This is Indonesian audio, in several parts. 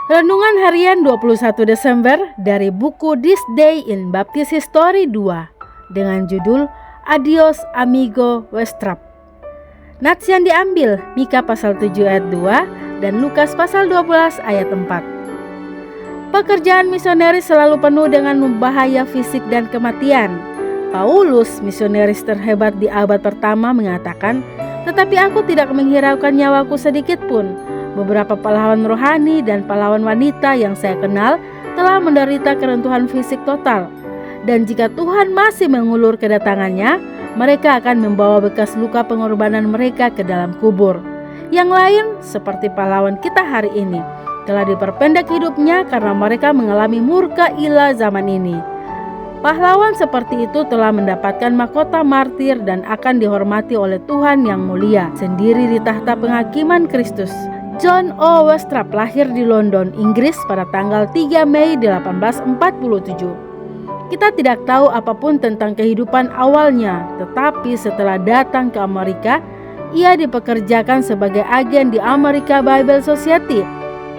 Renungan Harian 21 Desember dari buku This Day in Baptist History 2 dengan judul Adios Amigo Westrap. Nats yang diambil Mika pasal 7 ayat 2 dan Lukas pasal 12 ayat 4. Pekerjaan misioneris selalu penuh dengan bahaya fisik dan kematian. Paulus, misioneris terhebat di abad pertama, mengatakan, "Tetapi aku tidak menghiraukan nyawaku sedikit pun. Beberapa pahlawan rohani dan pahlawan wanita yang saya kenal telah menderita keruntuhan fisik total. Dan jika Tuhan masih mengulur kedatangannya, mereka akan membawa bekas luka pengorbanan mereka ke dalam kubur. Yang lain, seperti pahlawan kita hari ini, telah diperpendek hidupnya karena mereka mengalami murka ilah zaman ini. Pahlawan seperti itu telah mendapatkan mahkota martir dan akan dihormati oleh Tuhan yang mulia sendiri di tahta penghakiman Kristus." John O. Westrap lahir di London, Inggris pada tanggal 3 Mei 1847. Kita tidak tahu apapun tentang kehidupan awalnya, tetapi setelah datang ke Amerika, ia dipekerjakan sebagai agen di American Bible Society.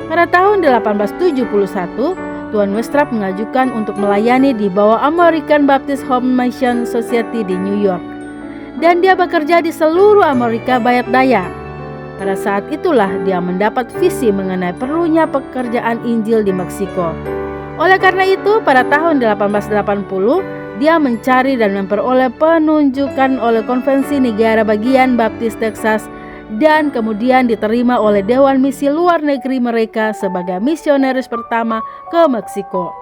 Pada tahun 1871, Tuan Westrap mengajukan untuk melayani di bawah American Baptist Home Mission Society di New York. Dan dia bekerja di seluruh Amerika Barat Daya. Pada saat itulah dia mendapat visi mengenai perlunya pekerjaan Injil di Meksiko. Oleh karena itu, pada tahun 1880, dia mencari dan memperoleh penunjukan oleh Konvensi Negara Bagian Baptis Texas dan kemudian diterima oleh Dewan Misi Luar Negeri mereka sebagai misionaris pertama ke Meksiko.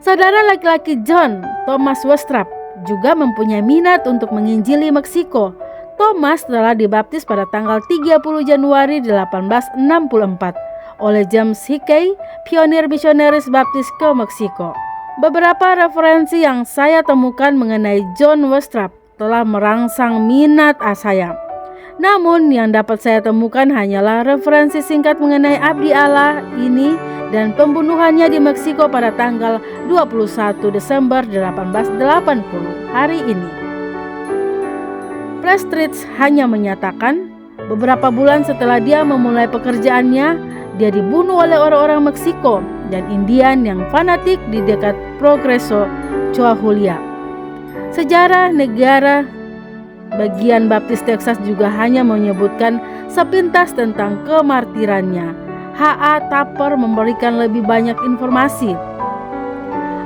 Saudara laki-laki John Thomas Westrap juga mempunyai minat untuk menginjili Meksiko. Thomas telah dibaptis pada tanggal 30 Januari 1864 oleh James Hickey, pionir misionaris baptis ke Meksiko. Beberapa referensi yang saya temukan mengenai John Westrap telah merangsang minat saya. Namun yang dapat saya temukan hanyalah referensi singkat mengenai abdi Allah ini dan pembunuhannya di Meksiko pada tanggal 21 Desember 1880 hari ini. Prestridge hanya menyatakan beberapa bulan setelah dia memulai pekerjaannya, dia dibunuh oleh orang-orang Meksiko dan Indian yang fanatik di dekat Progreso, Coahuila. Sejarah negara bagian Baptis Texas juga hanya menyebutkan sepintas tentang kemartirannya. H.A. Tupper memberikan lebih banyak informasi.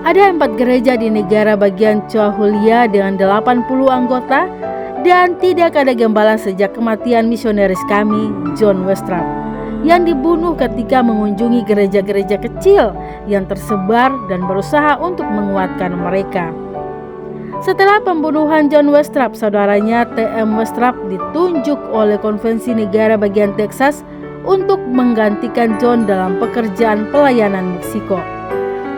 Ada 4 gereja di negara bagian Coahuila dengan 80 anggota dan tidak ada gembala sejak kematian misionaris kami, John Westrap, yang dibunuh ketika mengunjungi gereja-gereja kecil yang tersebar dan berusaha untuk menguatkan mereka. Setelah pembunuhan John Westrap, saudaranya T.M. Westrap ditunjuk oleh Konvensi Negara Bagian Texas untuk menggantikan John dalam pekerjaan pelayanan Meksiko.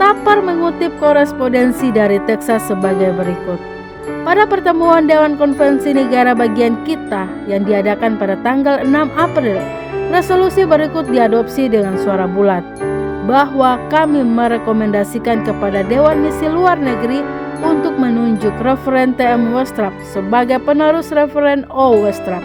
Tupper mengutip korespondensi dari Texas sebagai berikut. Pada pertemuan Dewan Konvensi Negara Bagian kita yang diadakan pada tanggal 6 April, resolusi berikut diadopsi dengan suara bulat, bahwa kami merekomendasikan kepada Dewan Misi Luar Negeri untuk menunjuk Referen T.M. Westrap sebagai penerus Referen O. Westrap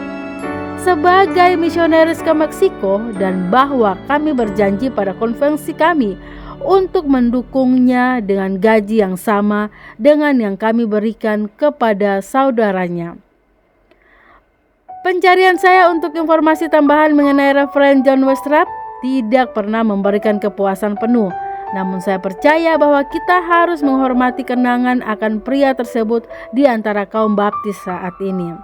sebagai misionaris ke Meksiko, dan bahwa kami berjanji pada konvensi kami untuk mendukungnya dengan gaji yang sama dengan yang kami berikan kepada saudaranya. Pencarian saya untuk informasi tambahan mengenai Referen John Westrap tidak pernah memberikan kepuasan penuh. Namun saya percaya bahwa kita harus menghormati kenangan akan pria tersebut di antara kaum baptis saat ini.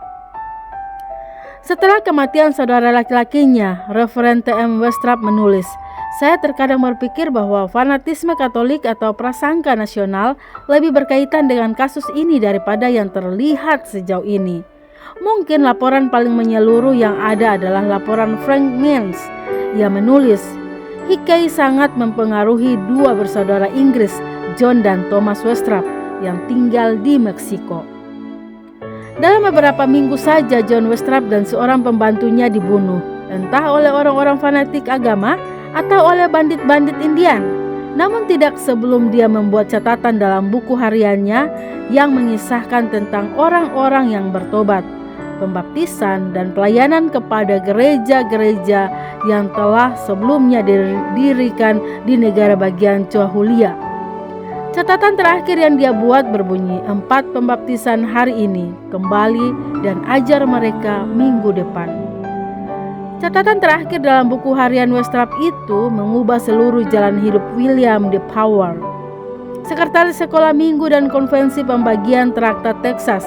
Setelah kematian saudara laki-lakinya, Referen T.M. Westrap menulis, "Saya terkadang berpikir bahwa fanatisme Katolik atau prasangka nasional lebih berkaitan dengan kasus ini daripada yang terlihat sejauh ini. Mungkin laporan paling menyeluruh yang ada adalah laporan Frank Means. Ia menulis, Hickey sangat mempengaruhi 2 bersaudara Inggris, John dan Thomas Westrap, yang tinggal di Meksiko. Dalam beberapa minggu saja John Westrap dan seorang pembantunya dibunuh, entah oleh orang-orang fanatik agama atau oleh bandit-bandit Indian. Namun tidak sebelum dia membuat catatan dalam buku hariannya yang mengisahkan tentang orang-orang yang bertobat. pembaptisan, dan pelayanan kepada gereja-gereja yang telah sebelumnya didirikan di negara bagian Coahuila. Catatan terakhir yang dia buat berbunyi, 4 pembaptisan hari ini, kembali dan ajar mereka minggu depan. Catatan terakhir dalam buku harian Westrap itu mengubah seluruh jalan hidup William D. Powell, sekretaris sekolah minggu dan konvensi pembagian traktat Texas.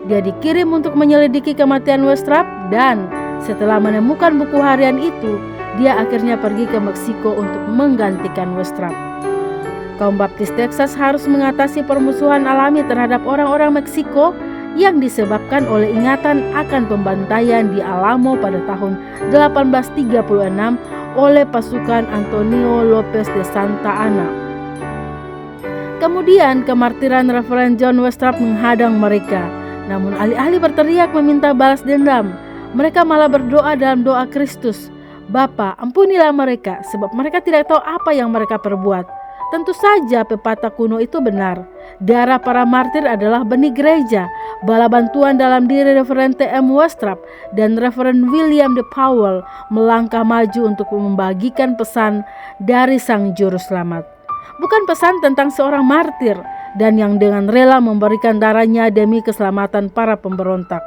Dia dikirim untuk menyelidiki kematian Westrap, dan setelah menemukan buku harian itu, dia akhirnya pergi ke Meksiko untuk menggantikan Westrap. Kaum Baptis Texas harus mengatasi permusuhan alami terhadap orang-orang Meksiko yang disebabkan oleh ingatan akan pembantaian di Alamo pada tahun 1836 oleh pasukan Antonio Lopez de Santa Anna. Kemudian kemartiran Reverend John Westrap menghadang mereka. Namun alih-alih berteriak meminta balas dendam, mereka malah berdoa dalam doa Kristus, "Bapa, ampunilah mereka, sebab mereka tidak tahu apa yang mereka perbuat." Tentu saja pepatah kuno itu benar. Darah para martir adalah benih gereja. Bala bantuan dalam diri Reverend T.M. Westrap dan Reverend William D. Powell melangkah maju untuk membagikan pesan dari Sang Juru Selamat. Bukan pesan tentang seorang martir dan yang dengan rela memberikan darahnya demi keselamatan para pemberontak.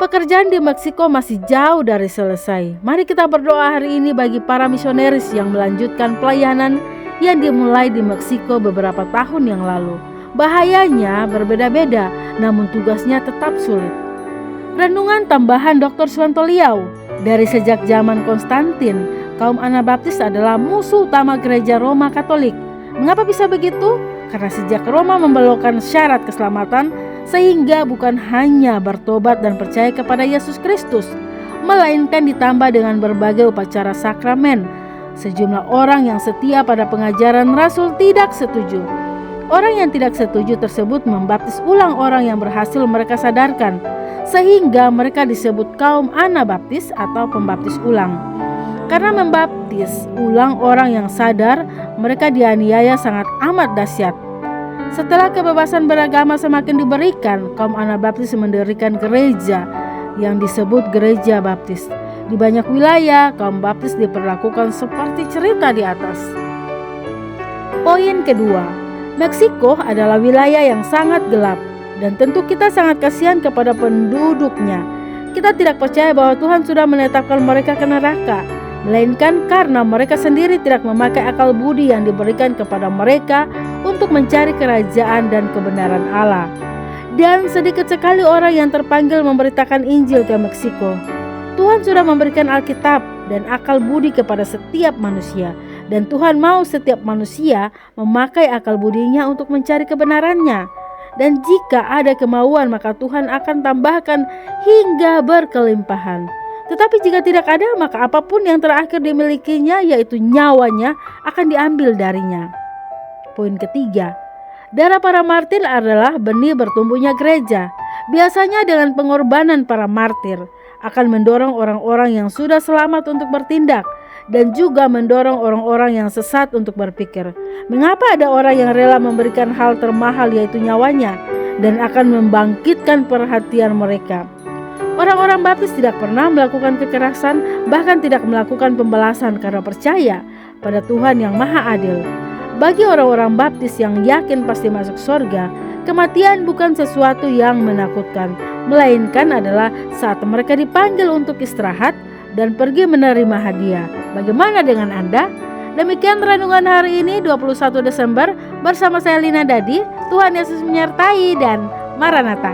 Pekerjaan di Meksiko masih jauh dari selesai. Mari kita berdoa hari ini bagi para misionaris yang melanjutkan pelayanan yang dimulai di Meksiko beberapa tahun yang lalu. Bahayanya berbeda-beda, namun tugasnya tetap sulit. Renungan tambahan Dr. Suwanto Liau. Dari sejak zaman Konstantin, kaum Anabaptis adalah musuh utama gereja Roma Katolik. Mengapa bisa begitu? Karena sejak Roma membelokkan syarat keselamatan, sehingga bukan hanya bertobat dan percaya kepada Yesus Kristus, melainkan ditambah dengan berbagai upacara sakramen. Sejumlah orang yang setia pada pengajaran Rasul tidak setuju. Orang yang tidak setuju tersebut membaptis ulang orang yang berhasil mereka sadarkan, sehingga mereka disebut kaum Anabaptis atau pembaptis ulang. Karena membaptis ulang orang yang sadar, mereka dianiaya sangat amat dahsyat. Setelah kebebasan beragama semakin diberikan, kaum Anabaptis mendirikan gereja yang disebut Gereja Baptis. Di banyak wilayah, kaum Baptis diperlakukan seperti cerita di atas. Poin kedua, Meksiko adalah wilayah yang sangat gelap, dan tentu kita sangat kasihan kepada penduduknya. Kita tidak percaya bahwa Tuhan sudah menetapkan mereka ke neraka, melainkan karena mereka sendiri tidak memakai akal budi yang diberikan kepada mereka untuk mencari kerajaan dan kebenaran Allah. Dan sedikit sekali orang yang terpanggil memberitakan Injil ke Meksiko. Tuhan sudah memberikan Alkitab dan akal budi kepada setiap manusia, dan Tuhan mau setiap manusia memakai akal budinya untuk mencari kebenarannya. Dan jika ada kemauan, maka Tuhan akan tambahkan hingga berkelimpahan. Tetapi jika tidak ada, maka apapun yang terakhir dimilikinya, yaitu nyawanya, akan diambil darinya. Poin ketiga, darah para martir adalah benih bertumbuhnya gereja. Biasanya dengan pengorbanan para martir akan mendorong orang-orang yang sudah selamat untuk bertindak, dan juga mendorong orang-orang yang sesat untuk berpikir, mengapa ada orang yang rela memberikan hal termahal yaitu nyawanya, dan akan membangkitkan perhatian mereka. Orang-orang Baptis tidak pernah melakukan kekerasan, bahkan tidak melakukan pembalasan karena percaya pada Tuhan yang Maha Adil. Bagi orang-orang Baptis yang yakin pasti masuk surga, kematian bukan sesuatu yang menakutkan, melainkan adalah saat mereka dipanggil untuk istirahat dan pergi menerima hadiah. Bagaimana dengan Anda? Demikian renungan hari ini 21 Desember bersama saya Lina Dadi. Tuhan Yesus menyertai dan Maranatha.